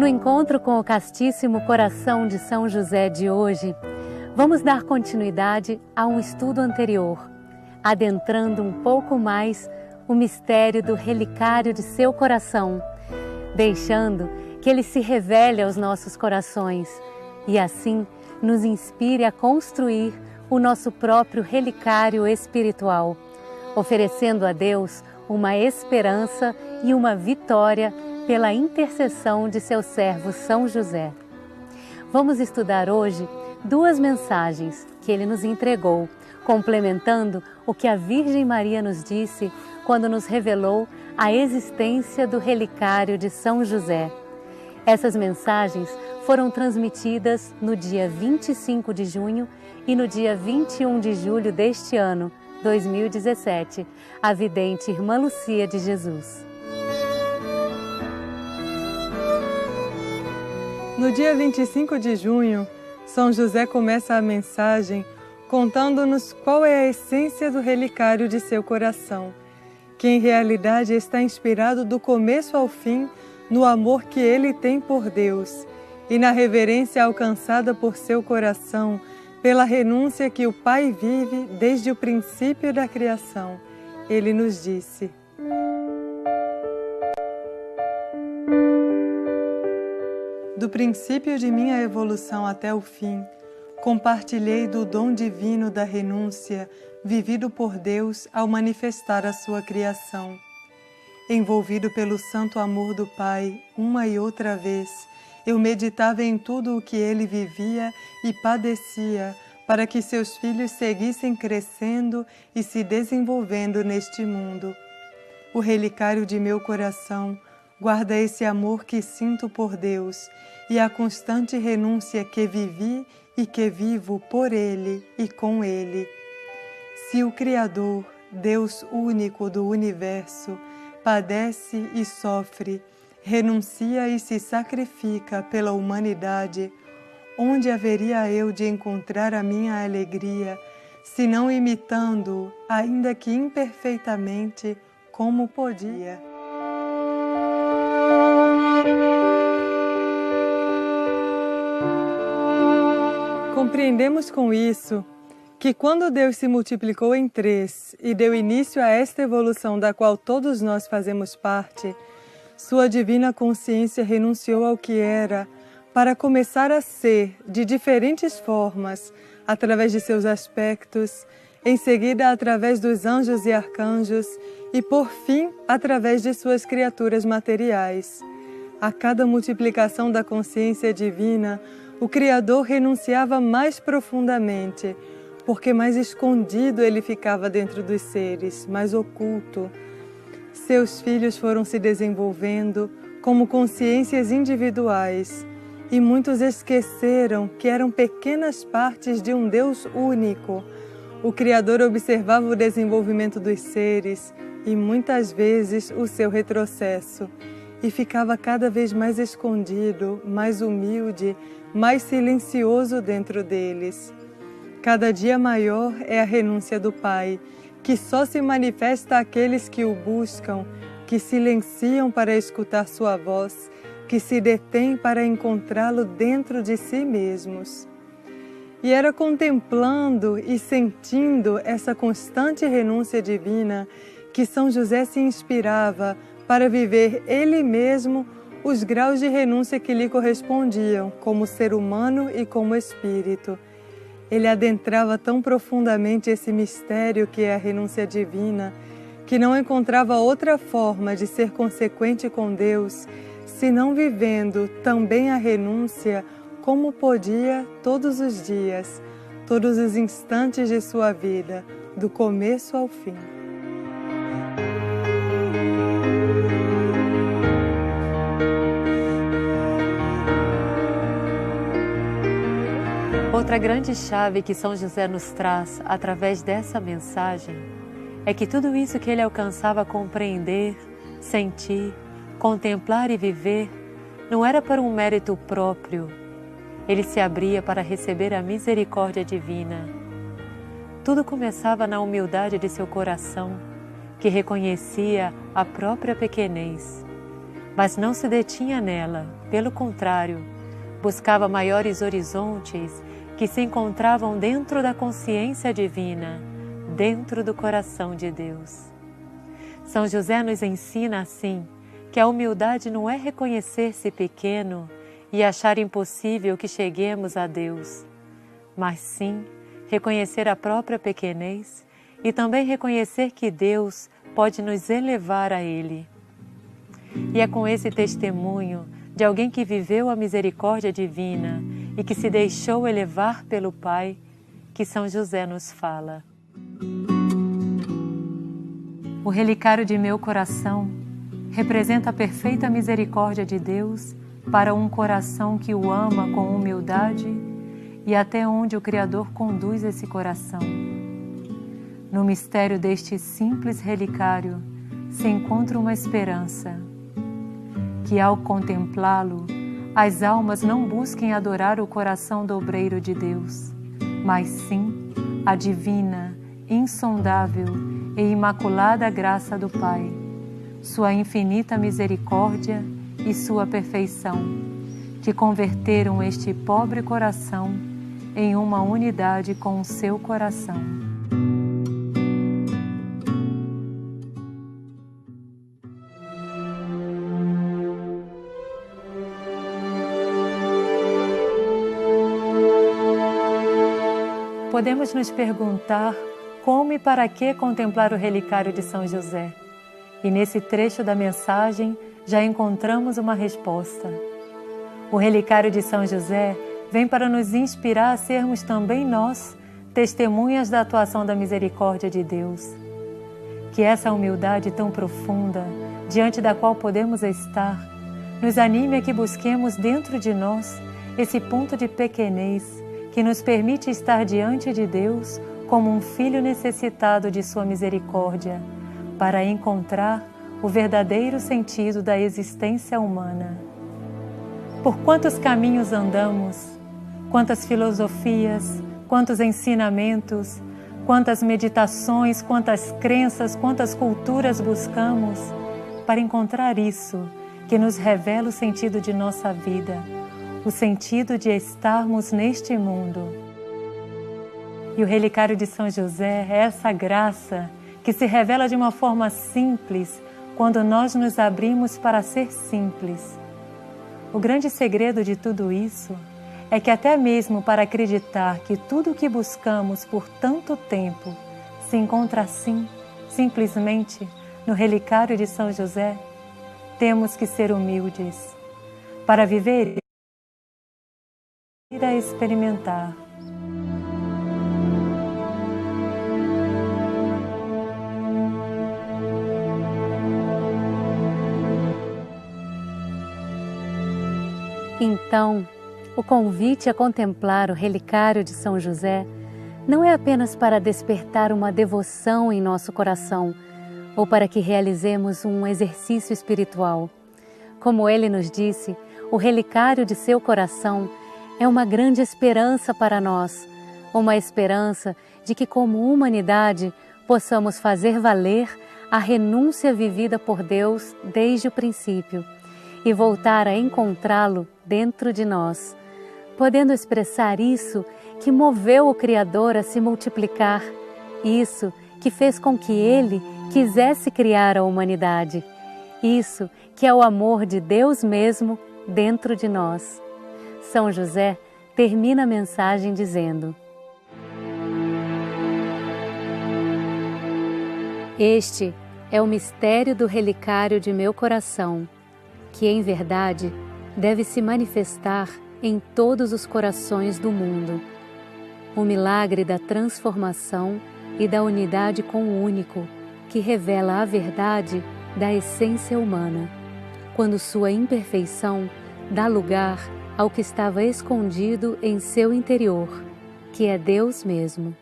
No encontro com o Castíssimo Coração de São José de hoje, vamos dar continuidade a um estudo anterior, adentrando um pouco mais o mistério do relicário de seu coração, deixando que ele se revele aos nossos corações e assim nos inspire a construir o nosso próprio relicário espiritual, oferecendo a Deus uma esperança e uma vitória pela intercessão de seu servo São José. Vamos estudar hoje duas mensagens que ele nos entregou, complementando o que a Virgem Maria nos disse quando nos revelou a existência do relicário de São José. Essas mensagens foram transmitidas no dia 25 de junho e no dia 21 de julho deste ano, 2017, à vidente Irmã Lucia de Jesus. No dia 25 de junho, São José começa a mensagem contando-nos qual é a essência do relicário de seu coração, que em realidade está inspirado do começo ao fim no amor que ele tem por Deus e na reverência alcançada por seu coração pela renúncia que o Pai vive desde o princípio da criação. Ele nos disse: do princípio de minha evolução até o fim, compartilhei do dom divino da renúncia vivido por Deus ao manifestar a sua criação. Envolvido pelo santo amor do Pai, uma e outra vez, eu meditava em tudo o que ele vivia e padecia para que seus filhos seguissem crescendo e se desenvolvendo neste mundo. O relicário de meu coração guarda esse amor que sinto por Deus e a constante renúncia que vivi e que vivo por Ele e com Ele. Se o Criador, Deus único do universo, padece e sofre, renuncia e se sacrifica pela humanidade, onde haveria eu de encontrar a minha alegria, se não imitando, ainda que imperfeitamente, como podia? Compreendemos com isso que quando Deus se multiplicou em três e deu início a esta evolução da qual todos nós fazemos parte, sua divina consciência renunciou ao que era para começar a ser de diferentes formas, através de seus aspectos, em seguida através dos anjos e arcanjos e, por fim, através de suas criaturas materiais. A cada multiplicação da consciência divina, o Criador renunciava mais profundamente, porque mais escondido ele ficava dentro dos seres, mais oculto. Seus filhos foram se desenvolvendo como consciências individuais, e muitos esqueceram que eram pequenas partes de um Deus único. O Criador observava o desenvolvimento dos seres e muitas vezes o seu retrocesso, e ficava cada vez mais escondido, mais humilde, mais silencioso dentro deles. Cada dia maior é a renúncia do Pai, que só se manifesta àqueles que o buscam, que silenciam para escutar sua voz, que se detêm para encontrá-lo dentro de si mesmos. E era contemplando e sentindo essa constante renúncia divina que São José se inspirava para viver ele mesmo os graus de renúncia que lhe correspondiam como ser humano e como espírito. Ele adentrava tão profundamente esse mistério que é a renúncia divina, que não encontrava outra forma de ser consequente com Deus, senão vivendo também a renúncia como podia todos os dias, todos os instantes de sua vida, do começo ao fim. Outra grande chave que São José nos traz através dessa mensagem é que tudo isso que ele alcançava a compreender, sentir, contemplar e viver não era por um mérito próprio. ele se abria para receber a misericórdia divina. Tudo começava na humildade de seu coração, que reconhecia a própria pequenez, mas não se detinha nela, pelo contrário, buscava maiores horizontes que se encontravam dentro da consciência divina, dentro do coração de Deus. São José nos ensina assim que a humildade não é reconhecer-se pequeno e achar impossível que cheguemos a Deus, mas sim reconhecer a própria pequenez e também reconhecer que Deus pode nos elevar a Ele. E é com esse testemunho de alguém que viveu a misericórdia divina e que se deixou elevar pelo Pai que São José nos fala. O relicário de meu coração representa a perfeita misericórdia de Deus para um coração que o ama com humildade e até onde o Criador conduz esse coração. No mistério deste simples relicário se encontra uma esperança, que ao contemplá-lo, as almas não busquem adorar o coração do obreiro de Deus, mas sim a divina, insondável e imaculada graça do Pai, sua infinita misericórdia e sua perfeição, que converteram este pobre coração em uma unidade com o seu coração. Podemos nos perguntar como e para que contemplar o relicário de São José. E nesse trecho da mensagem já encontramos uma resposta. O relicário de São José vem para nos inspirar a sermos também nós testemunhas da atuação da misericórdia de Deus. Que essa humildade tão profunda, diante da qual podemos estar, nos anime a que busquemos dentro de nós esse ponto de pequenez que nos permite estar diante de Deus como um filho necessitado de sua misericórdia, para encontrar o verdadeiro sentido da existência humana. Por quantos caminhos andamos, quantas filosofias, quantos ensinamentos, quantas meditações, quantas crenças, quantas culturas buscamos para encontrar isso que nos revela o sentido de nossa vida, o sentido de estarmos neste mundo. E o relicário de São José é essa graça que se revela de uma forma simples quando nós nos abrimos para ser simples. O grande segredo de tudo isso é que até mesmo para acreditar que tudo o que buscamos por tanto tempo se encontra assim, simplesmente, no relicário de São José, temos que ser humildes para viver e a experimentar. Então, o convite a contemplar o relicário de São José não é apenas para despertar uma devoção em nosso coração ou para que realizemos um exercício espiritual. Como ele nos disse, o relicário de seu coração é uma grande esperança para nós, uma esperança de que como humanidade possamos fazer valer a renúncia vivida por Deus desde o princípio e voltar a encontrá-lo dentro de nós, podendo expressar isso que moveu o Criador a se multiplicar, isso que fez com que Ele quisesse criar a humanidade, isso que é o amor de Deus mesmo dentro de nós. São José termina a mensagem dizendo: Este é o mistério do relicário de meu coração, que em verdade deve se manifestar em todos os corações do mundo. O milagre da transformação e da unidade com o único, que revela a verdade da essência humana, quando sua imperfeição dá lugar ao que estava escondido em seu interior, que é Deus mesmo.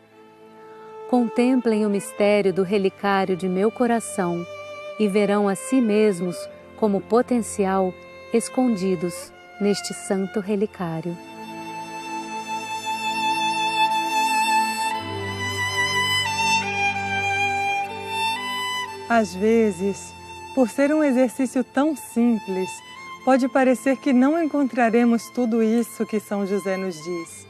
Contemplem o mistério do relicário de meu coração e verão a si mesmos como potencial escondidos neste santo relicário. Às vezes, por ser um exercício tão simples, pode parecer que não encontraremos tudo isso que São José nos diz.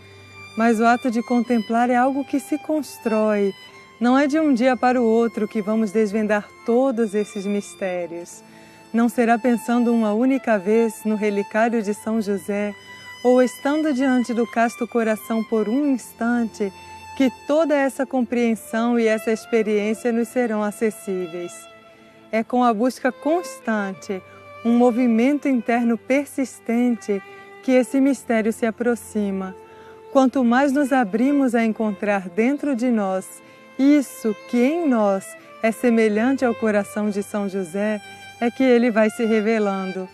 Mas o ato de contemplar é algo que se constrói. Não é de um dia para o outro que vamos desvendar todos esses mistérios. Não será pensando uma única vez no relicário de São José ou estando diante do casto coração por um instante que toda essa compreensão e essa experiência nos serão acessíveis. É com a busca constante, um movimento interno persistente, que esse mistério se aproxima. Quanto mais nos abrimos a encontrar dentro de nós isso que em nós é semelhante ao coração de São José, é que ele vai se revelando.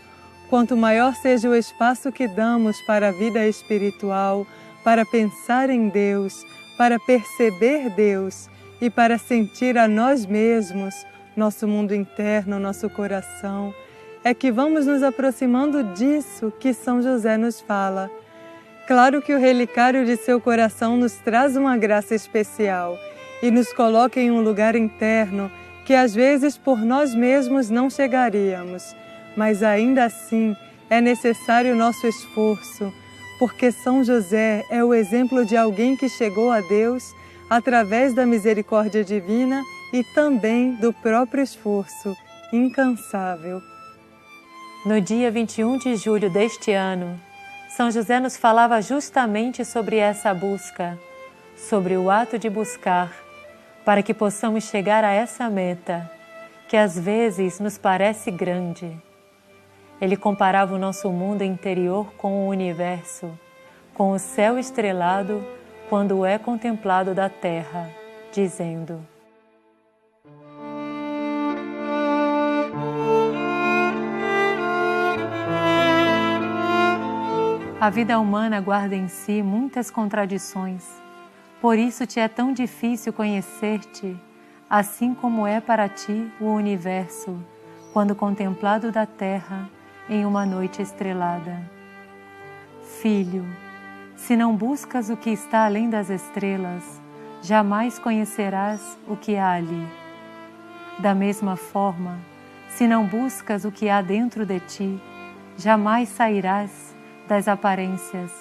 Quanto maior seja o espaço que damos para a vida espiritual, para pensar em Deus, para perceber Deus e para sentir a nós mesmos, nosso mundo interno, nosso coração, é que vamos nos aproximando disso que São José nos fala. Claro que o relicário de seu coração nos traz uma graça especial e nos coloca em um lugar interno que às vezes por nós mesmos não chegaríamos, mas ainda assim é necessário o nosso esforço, porque São José é o exemplo de alguém que chegou a Deus através da misericórdia divina e também do próprio esforço incansável. No dia 21 de julho deste ano, São José nos falava justamente sobre essa busca, sobre o ato de buscar, para que possamos chegar a essa meta, que às vezes nos parece grande. Ele comparava o nosso mundo interior com o universo, com o céu estrelado quando é contemplado da terra, dizendo: a vida humana guarda em si muitas contradições. Por isso te é tão difícil conhecer-te, assim como é para ti o universo, quando contemplado da terra em uma noite estrelada. Filho, se não buscas o que está além das estrelas, jamais conhecerás o que há ali. Da mesma forma, se não buscas o que há dentro de ti, jamais sairás das aparências,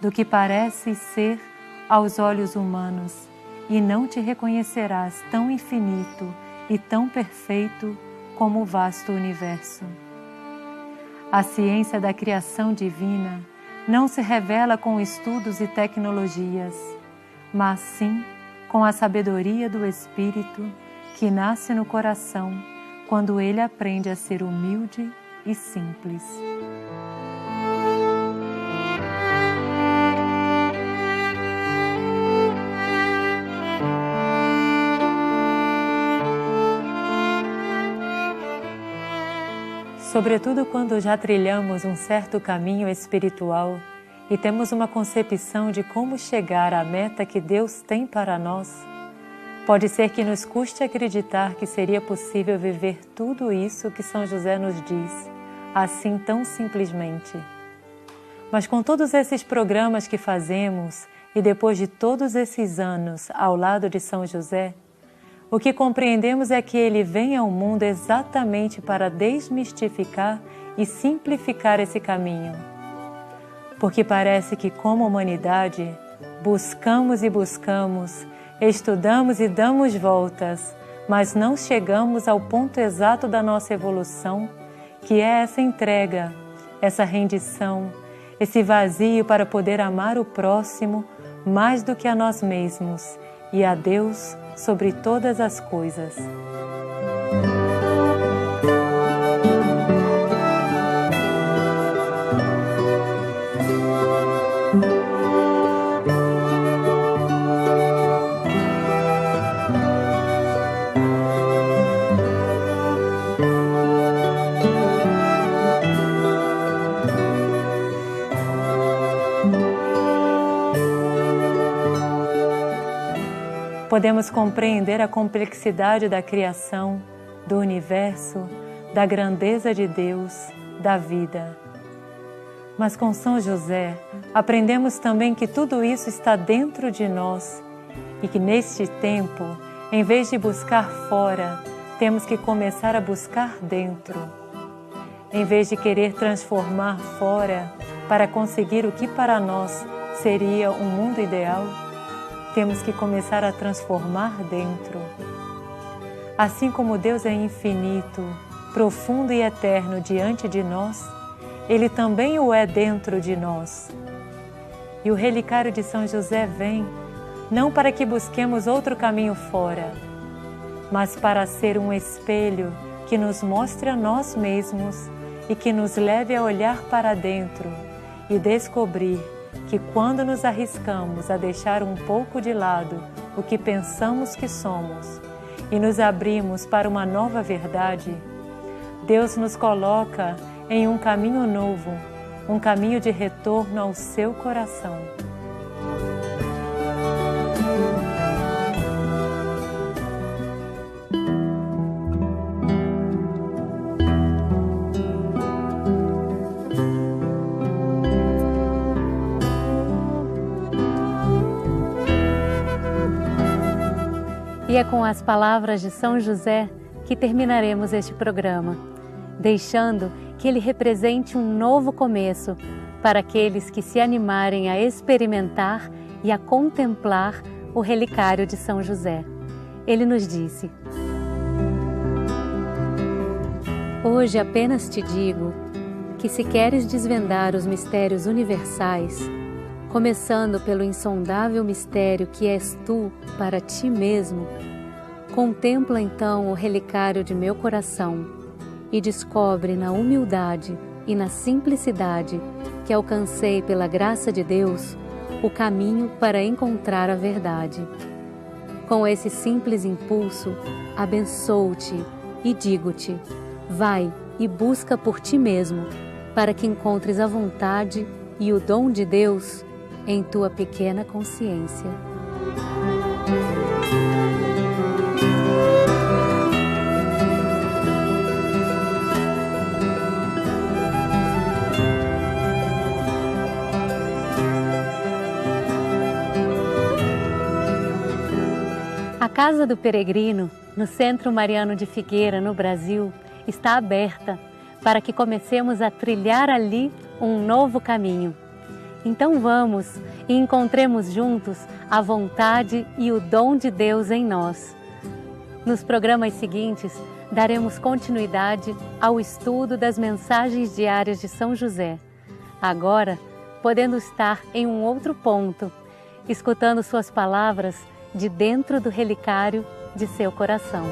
do que parece ser aos olhos humanos, e não te reconhecerás tão infinito e tão perfeito como o vasto universo. A ciência da criação divina não se revela com estudos e tecnologias, mas sim com a sabedoria do Espírito que nasce no coração quando ele aprende a ser humilde e simples. Sobretudo quando já trilhamos um certo caminho espiritual e temos uma concepção de como chegar à meta que Deus tem para nós, pode ser que nos custe acreditar que seria possível viver tudo isso que São José nos diz, assim tão simplesmente. Mas com todos esses programas que fazemos e depois de todos esses anos ao lado de São José, o que compreendemos é que ele vem ao mundo exatamente para desmistificar e simplificar esse caminho. Porque parece que, como humanidade, buscamos e buscamos, estudamos e damos voltas, mas não chegamos ao ponto exato da nossa evolução, que é essa entrega, essa rendição, esse vazio para poder amar o próximo mais do que a nós mesmos e a Deus sobre todas as coisas. Podemos compreender a complexidade da criação, do universo, da grandeza de Deus, da vida. Mas com São José, aprendemos também que tudo isso está dentro de nós e que neste tempo, em vez de buscar fora, temos que começar a buscar dentro. Em vez de querer transformar fora para conseguir o que para nós seria um mundo ideal, temos que começar a transformar dentro. Assim como Deus é infinito, profundo e eterno diante de nós, Ele também o é dentro de nós. E o relicário de São José vem, não para que busquemos outro caminho fora, mas para ser um espelho que nos mostre a nós mesmos e que nos leve a olhar para dentro e descobrir que quando nos arriscamos a deixar um pouco de lado o que pensamos que somos e nos abrimos para uma nova verdade, Deus nos coloca em um caminho novo, um caminho de retorno ao seu coração. E é com as palavras de São José que terminaremos este programa, deixando que ele represente um novo começo para aqueles que se animarem a experimentar e a contemplar o relicário de São José. Ele nos disse: hoje apenas te digo que se queres desvendar os mistérios universais, começando pelo insondável mistério que és tu para ti mesmo, contempla então o relicário de meu coração e descobre na humildade e na simplicidade que alcancei pela graça de Deus o caminho para encontrar a verdade. Com esse simples impulso, abençoo-te e digo-te: vai e busca por ti mesmo, para que encontres a vontade e o dom de Deus em tua pequena consciência. A Casa do Peregrino, no Centro Mariano de Figueira, no Brasil, está aberta para que comecemos a trilhar ali um novo caminho. Então vamos e encontremos juntos a vontade e o dom de Deus em nós. Nos programas seguintes, daremos continuidade ao estudo das mensagens diárias de São José. Agora, podendo estar em um outro ponto, escutando suas palavras de dentro do relicário de seu coração.